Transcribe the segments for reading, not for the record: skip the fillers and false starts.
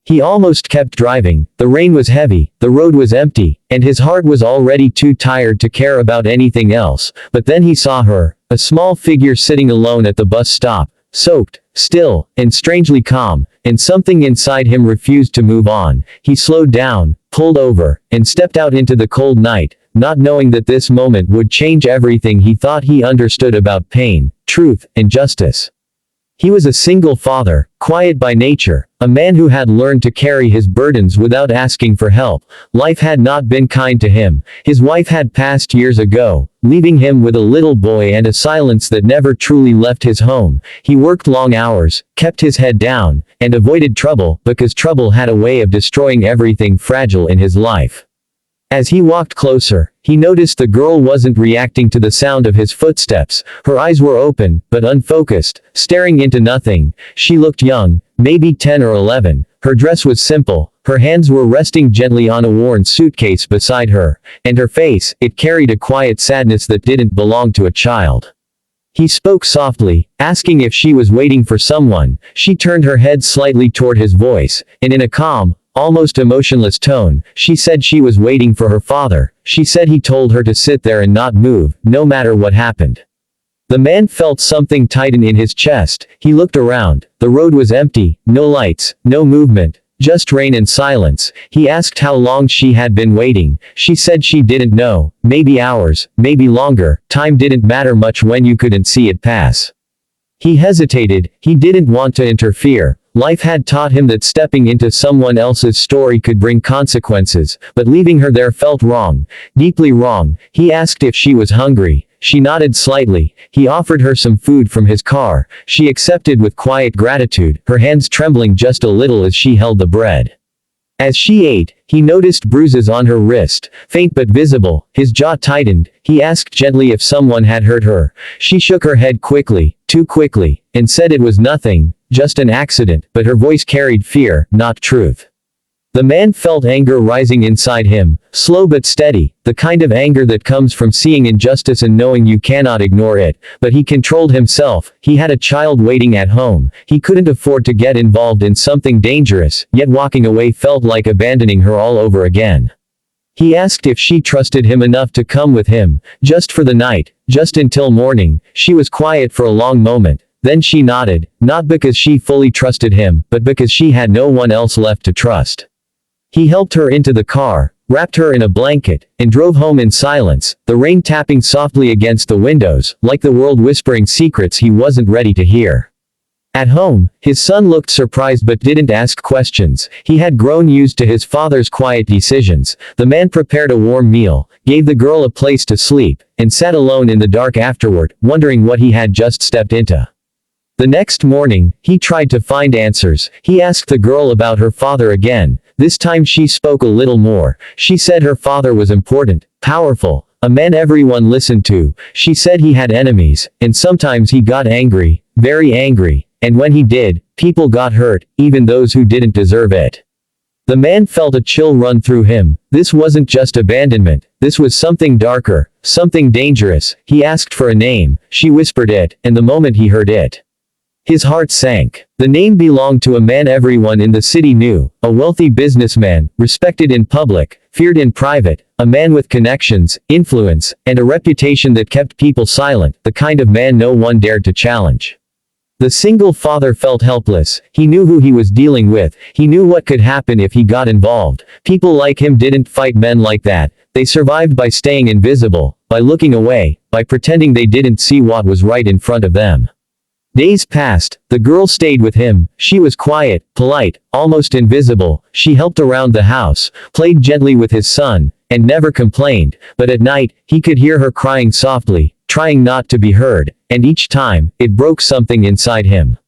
He almost kept driving. The rain was heavy, the road was empty, and his heart was already too tired to care about anything else. But then he saw her, a small figure sitting alone at the bus stop, soaked, still, and strangely calm, and something inside him refused to move on. He slowed down, pulled over, and stepped out into the cold night, not knowing that this moment would change everything he thought he understood about pain, truth, and justice. He was a single father, quiet by nature, a man who had learned to carry his burdens without asking for help. Life had not been kind to him. His wife had passed years ago, leaving him with a little boy and a silence that never truly left his home. He worked long hours, kept his head down, and avoided trouble, because trouble had a way of destroying everything fragile in his life. As he walked closer, he noticed the girl wasn't reacting to the sound of his footsteps. Her eyes were open, but unfocused, staring into nothing. She looked young, maybe 10 or 11. Her dress was simple, her hands were resting gently on a worn suitcase beside her, and her face, it carried a quiet sadness that didn't belong to a child. He spoke softly, asking if she was waiting for someone. She turned her head slightly toward his voice, and in a calm, almost emotionless tone, she said she was waiting for her father. She said he told her to sit there and not move, no matter what happened. The man felt something tighten in his chest. He looked around. The road was empty, no lights, no movement, just rain and silence. He asked how long she had been waiting. She said she didn't know, maybe hours, maybe longer. Time didn't matter much when you couldn't see it pass. He hesitated. He didn't want to interfere. Life had taught him that stepping into someone else's story could bring consequences, but leaving her there felt wrong, deeply wrong. He asked if she was hungry. She nodded slightly. He offered her some food from his car. She accepted with quiet gratitude, her hands trembling just a little as she held the bread. As she ate, he noticed bruises on her wrist, faint but visible. His jaw tightened. He asked gently if someone had hurt her. She shook her head quickly, too quickly, and said it was nothing, just an accident, but her voice carried fear, not truth. The man felt anger rising inside him, slow but steady, the kind of anger that comes from seeing injustice and knowing you cannot ignore it. But he controlled himself. He had a child waiting at home. He couldn't afford to get involved in something dangerous, yet walking away felt like abandoning her all over again. He asked if she trusted him enough to come with him, just for the night, just until morning. She was quiet for a long moment. Then she nodded, not because she fully trusted him, but because she had no one else left to trust. He helped her into the car, wrapped her in a blanket, and drove home in silence, the rain tapping softly against the windows, like the world whispering secrets he wasn't ready to hear. At home, his son looked surprised but didn't ask questions. He had grown used to his father's quiet decisions. The man prepared a warm meal, gave the girl a place to sleep, and sat alone in the dark afterward, wondering what he had just stepped into. The next morning, he tried to find answers. He asked the girl about her father again. This time she spoke a little more. She said her father was important, powerful, a man everyone listened to. She said he had enemies, and sometimes he got angry, very angry, and when he did, people got hurt, even those who didn't deserve it. The man felt a chill run through him. This wasn't just abandonment. This was something darker, something dangerous. He asked for a name. She whispered it, and the moment he heard it, his heart sank. The name belonged to a man everyone in the city knew, a wealthy businessman, respected in public, feared in private, a man with connections, influence, and a reputation that kept people silent, the kind of man no one dared to challenge. The single father felt helpless. He knew who he was dealing with. He knew what could happen if he got involved. People like him didn't fight men like that. They survived by staying invisible, by looking away, by pretending they didn't see what was right in front of them. Days passed. The girl stayed with him. She was quiet, polite, almost invisible. She helped around the house, played gently with his son, and never complained. But at night, he could hear her crying softly, trying not to be heard, and each time, it broke something inside him.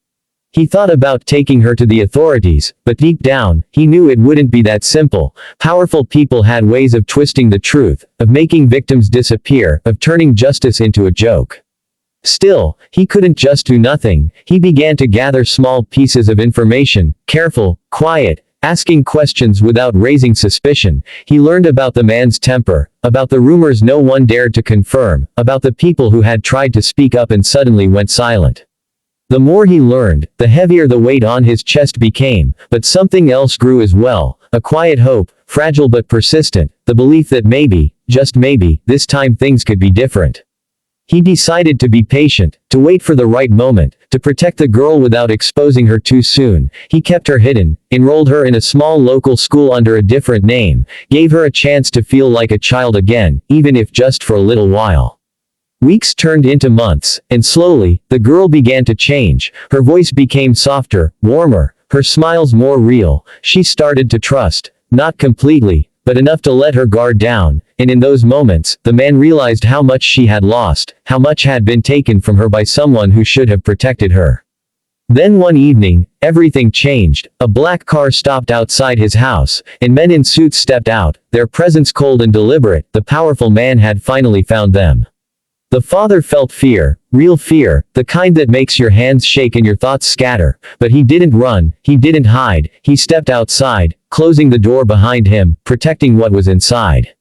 He thought about taking her to the authorities, but deep down, he knew it wouldn't be that simple. Powerful people had ways of twisting the truth, of making victims disappear, of turning justice into a joke. Still, he couldn't just do nothing. He began to gather small pieces of information, careful, quiet, asking questions without raising suspicion. He learned about the man's temper, about the rumors no one dared to confirm, about the people who had tried to speak up and suddenly went silent. The more he learned, the heavier the weight on his chest became, but something else grew as well, a quiet hope, fragile but persistent, the belief that maybe, just maybe, this time things could be different. He decided to be patient, to wait for the right moment, to protect the girl without exposing her too soon. He kept her hidden, enrolled her in a small local school under a different name, gave her a chance to feel like a child again, even if just for a little while. Weeks turned into months, and slowly, the girl began to change. Her voice became softer, warmer, her smiles more real. She started to trust, not completely, but enough to let her guard down. And in those moments, the man realized how much she had lost, how much had been taken from her by someone who should have protected her. Then one evening, everything changed. A black car stopped outside his house, and men in suits stepped out, their presence cold and deliberate. The powerful man had finally found them. The father felt fear, real fear, the kind that makes your hands shake and your thoughts scatter, but he didn't run, he didn't hide, he stepped outside, closing the door behind him, protecting what was inside.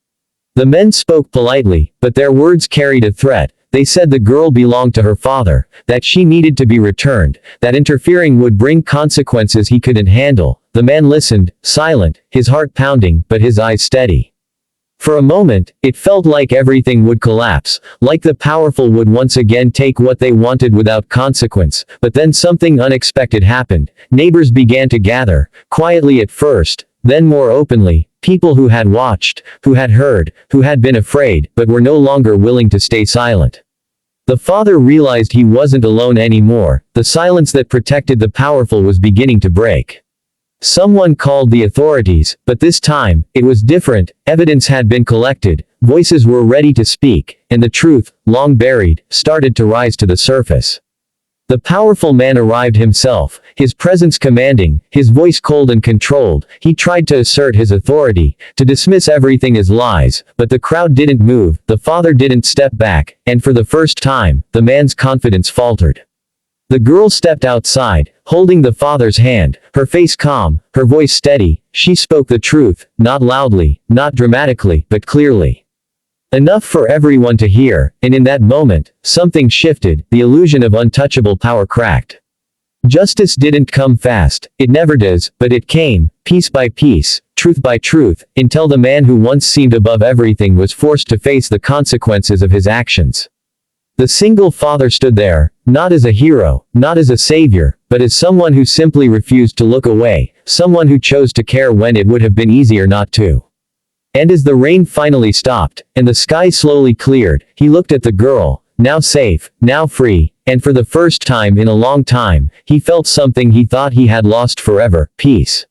The men spoke politely, but their words carried a threat. They said the girl belonged to her father, that she needed to be returned, that interfering would bring consequences he couldn't handle. The man listened, silent, his heart pounding, but his eyes steady. For a moment, it felt like everything would collapse, like the powerful would once again take what they wanted without consequence, but then something unexpected happened. Neighbors began to gather, quietly at first, then more openly, people who had watched, who had heard, who had been afraid, but were no longer willing to stay silent. The father realized he wasn't alone anymore. The silence that protected the powerful was beginning to break. Someone called the authorities, but this time, it was different. Evidence had been collected, voices were ready to speak, and the truth, long buried, started to rise to the surface. The powerful man arrived himself, his presence commanding, his voice cold and controlled. He tried to assert his authority, to dismiss everything as lies, but the crowd didn't move, the father didn't step back, and for the first time, the man's confidence faltered. The girl stepped outside, holding the father's hand, her face calm, her voice steady. She spoke the truth, not loudly, not dramatically, but clearly. Enough for everyone to hear, and in that moment, something shifted, the illusion of untouchable power cracked. Justice didn't come fast, it never does, but it came, piece by piece, truth by truth, until the man who once seemed above everything was forced to face the consequences of his actions. The single father stood there, not as a hero, not as a savior, but as someone who simply refused to look away, someone who chose to care when it would have been easier not to. And as the rain finally stopped, and the sky slowly cleared, he looked at the girl, now safe, now free, and for the first time in a long time, he felt something he thought he had lost forever, peace.